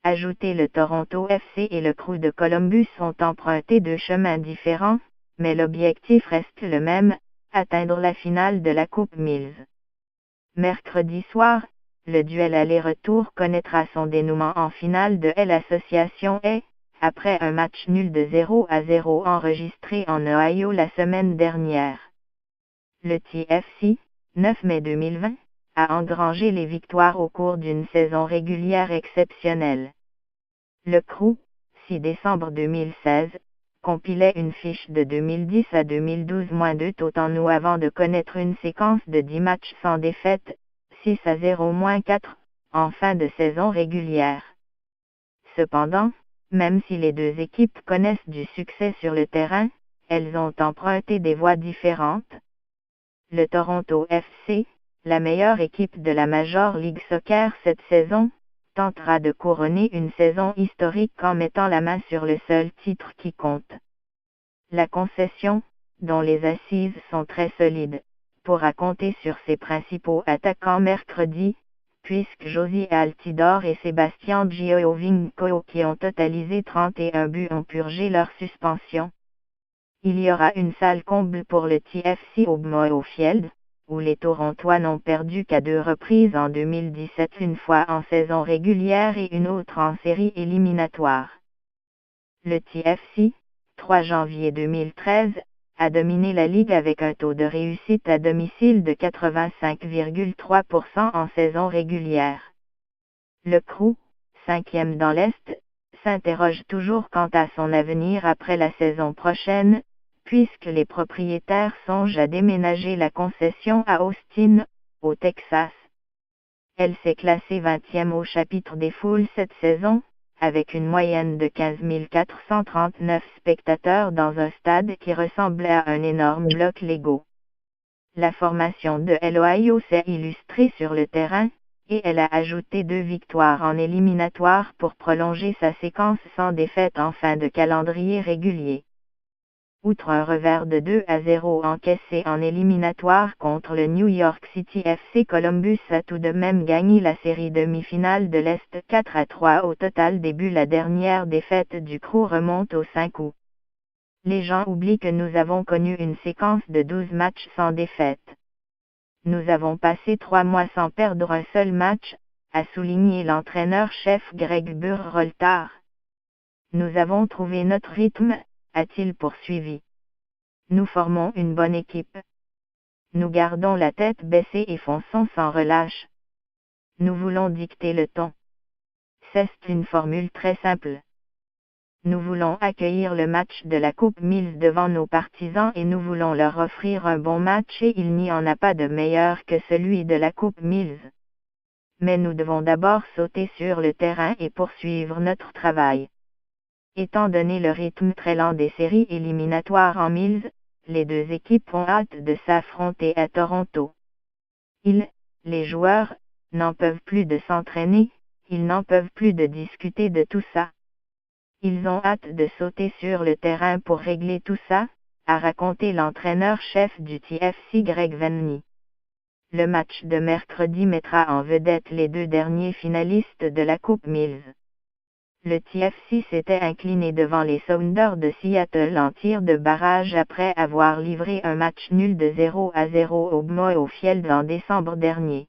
ajouté le Toronto FC et le Crew de Columbus ont emprunté deux chemins différents, mais l'objectif reste le même, atteindre la finale de la Coupe Mills. Mercredi soir, le duel aller-retour connaîtra son dénouement en finale de l'Association A, après un match nul de 0-0 enregistré en Ohio la semaine dernière. Le TFC, 9 mai 2020, a engrangé les victoires au cours d'une saison régulière exceptionnelle. Le Crew, 6 décembre 2016, compilait une fiche de 2010 à 2012-2 Tottenham avant de connaître une séquence de 10 matchs sans défaite, 6-0-4, en fin de saison régulière. Cependant, même si les deux équipes connaissent du succès sur le terrain, elles ont emprunté des voies différentes. Le Toronto FC, la meilleure équipe de la Major League Soccer cette saison, tentera de couronner une saison historique en mettant la main sur le seul titre qui compte. La concession, dont les assises sont très solides, pourra compter sur ses principaux attaquants mercredi, puisque Josie Altidore et Sébastien Giovinco qui ont totalisé 31 buts ont purgé leur suspension. Il y aura une salle comble pour le TFC au BMO Field, où les Torontois n'ont perdu qu'à 2 reprises en 2017, une fois en saison régulière et une autre en série éliminatoire. Le TFC, 3 janvier 2013, a dominé la ligue avec un taux de réussite à domicile de 85,3% en saison régulière. Le Crew, 5e dans l'Est, s'interroge toujours quant à son avenir après la saison prochaine, puisque les propriétaires songent à déménager la concession à Austin, au Texas. Elle s'est classée 20e au chapitre des foules cette saison, avec une moyenne de 15 439 spectateurs dans un stade qui ressemblait à un énorme bloc Lego. La formation de l'Ohio s'est illustrée sur le terrain, et elle a ajouté 2 victoires en éliminatoire pour prolonger sa séquence sans défaite en fin de calendrier régulier. Outre un revers de 2-0 encaissé en éliminatoire contre le New York City FC, Columbus a tout de même gagné la série demi-finale de l'Est 4-3 au total. Début la dernière défaite du Crew remonte au 5 août. Les gens oublient que nous avons connu une séquence de 12 matchs sans défaite. Nous avons passé 3 mois sans perdre un seul match, a souligné l'entraîneur-chef Greg Berhalter. Nous avons trouvé notre rythme, a-t-il poursuivi. Nous formons une bonne équipe. Nous gardons la tête baissée et fonçons sans relâche. Nous voulons dicter le ton. C'est une formule très simple. Nous voulons accueillir le match de la Coupe Mills devant nos partisans et nous voulons leur offrir un bon match et il n'y en a pas de meilleur que celui de la Coupe Mills. Mais nous devons d'abord sauter sur le terrain et poursuivre notre travail. Étant donné le rythme très lent des séries éliminatoires en Mills, les deux équipes ont hâte de s'affronter à Toronto. Les joueurs, n'en peuvent plus de s'entraîner, ils n'en peuvent plus de discuter de tout ça. Ils ont hâte de sauter sur le terrain pour régler tout ça, a raconté l'entraîneur-chef du TFC Greg Vanney. Le match de mercredi mettra en vedette les 2 derniers finalistes de la Coupe Mills. Le TFC s'était incliné devant les Sounders de Seattle en tir de barrage après avoir livré un match nul de 0-0 au BMO Field en décembre dernier.